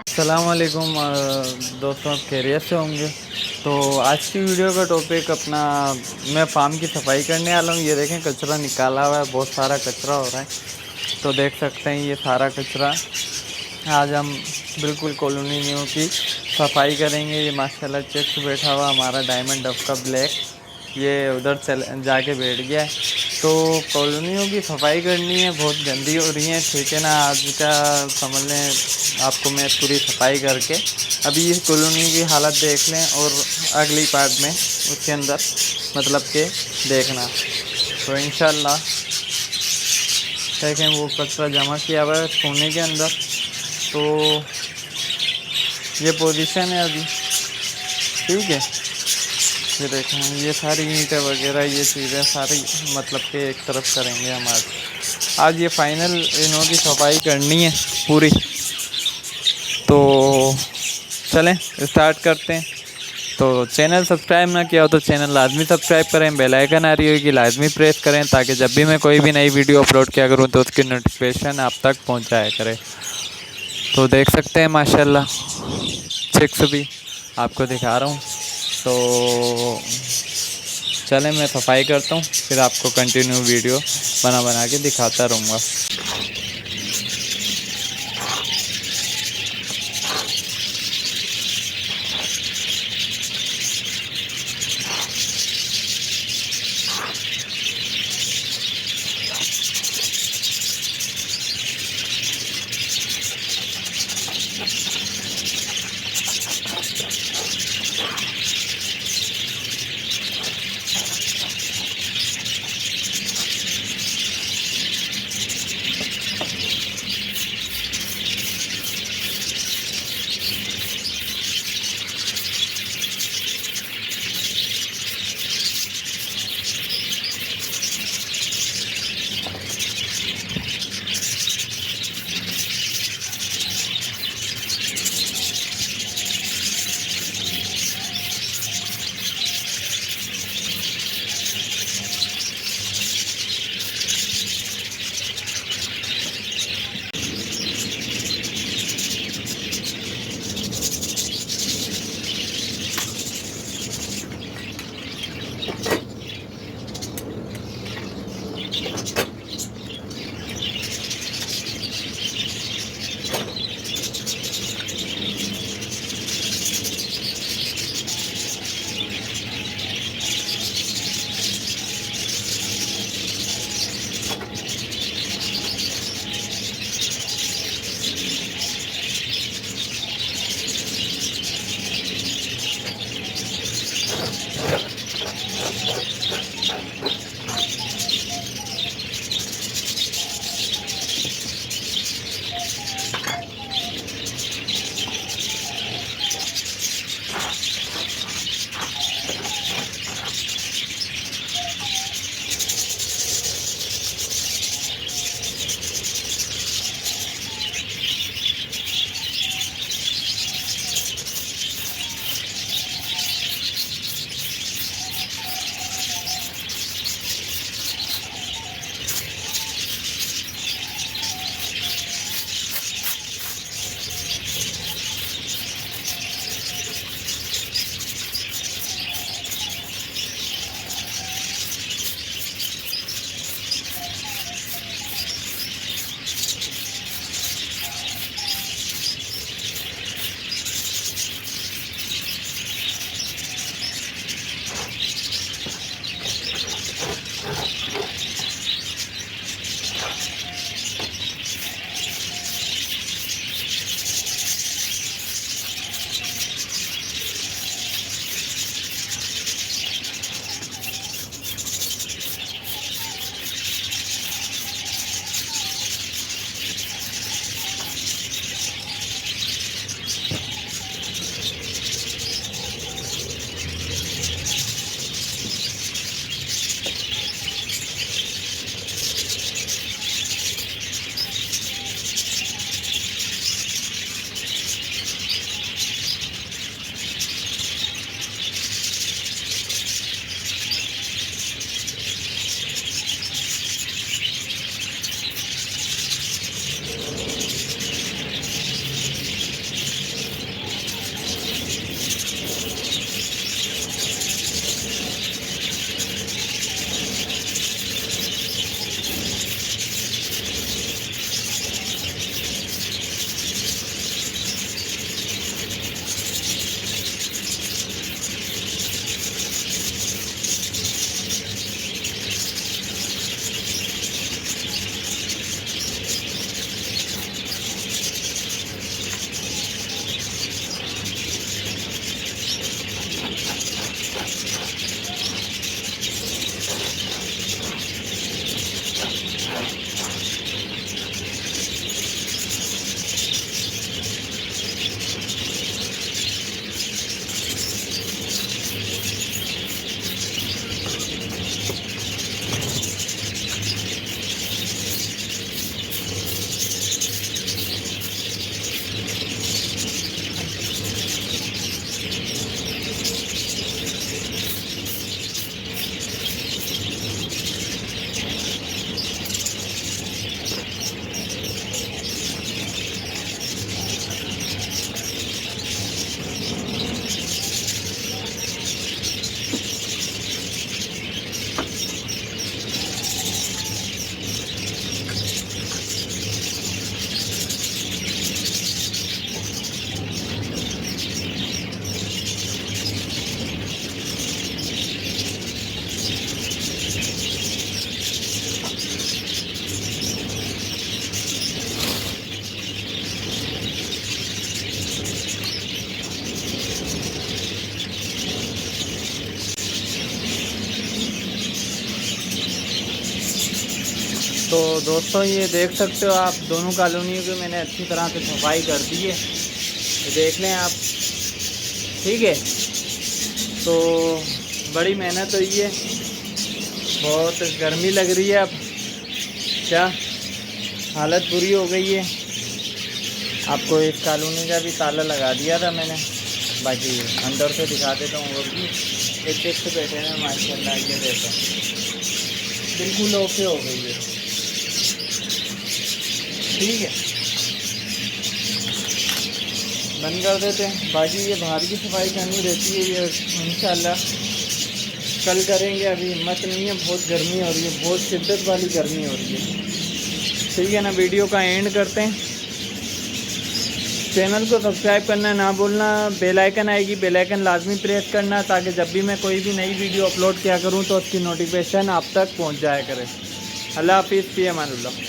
अस्सलामुअलैकुम दोस्तों, खैरियत से होंगे। तो आज की वीडियो का टॉपिक अपना, मैं फार्म की सफाई करने वाला हूँ। ये देखें, कचरा निकाला हुआ है, बहुत सारा कचरा हो रहा है। तो देख सकते हैं ये सारा कचरा आज हम बिल्कुल कॉलोनी न्यू की सफाई करेंगे। ये माशाल्लाह चेक्स बैठा हुआ हमारा डायमंड डफ का ब्लैक, ये उधर चल जाके बैठ गया है। तो कॉलोनियों की सफाई करनी है, बहुत गंदी हो रही है, ठीक है ना। आज का समझ लें आपको मैं पूरी सफाई करके अभी इस कॉलोनी की हालत देख लें और अगली पार्ट में उसके अंदर मतलब के देखना। तो इंशाल्लाह देखें, वो कचरा जमा किया हुआ है कोने के अंदर। तो ये पोजीशन है अभी, ठीक है। ये देखें, ये सारी ईंटें वगैरह ये चीज़ें सारी मतलब कि एक तरफ करेंगे हम आज ये फाइनल इन्हों की सफाई करनी है पूरी। तो चलें स्टार्ट करते हैं। तो चैनल सब्सक्राइब ना किया हो तो चैनल लाजमी सब्सक्राइब करें, बेल आइकन आ रही होगी लाजमी प्रेस करें, ताकि जब भी मैं कोई भी नई वीडियो अपलोड किया करूं तो उसकी नोटिफिकेशन आप तक पहुंचाया करे। तो देख सकते हैं माशाल्लाह चेक्स भी आपको दिखा रहा हूँ। तो चलें मैं सफाई करता हूँ, फिर आपको कंटिन्यू वीडियो बना के दिखाता रहूँगा। तो दोस्तों ये देख सकते हो आप, दोनों कॉलोनियों की मैंने अच्छी तरह से सफाई कर दी है, ये देख लें आप। ठीक है, तो बड़ी मेहनत हुई है, बहुत गर्मी लग रही है। अब क्या हालत बुरी हो गई है। आपको एक कॉलोनी का भी ताला लगा दिया था मैंने, बाकी अंदर से दिखा देता हूँ। वो भी एक से बैठे हैं माशाल्लाह, ये देखो बिल्कुल ओके हो गई है। ठीक है, बंद कर देते हैं। बाकी ये बाहर की सफाई करनी रहती है, ये इंशाल्लाह कल करेंगे, अभी हिम्मत नहीं है, बहुत गर्मी हो रही है, बहुत शिद्दत वाली गर्मी हो रही है। ठीक है ना, वीडियो का एंड करते हैं। चैनल को सब्सक्राइब करना ना भूलना, बेल आइकन आएगी, बेल आइकन लाजमी प्रेस करना, ताकि जब भी मैं कोई भी नई वीडियो अपलोड किया करूं तो उसकी नोटिफिकेशन आप तक पहुंच जाया करे। अल्लाह हाफिज़, फ़ी अमानिल्लाह।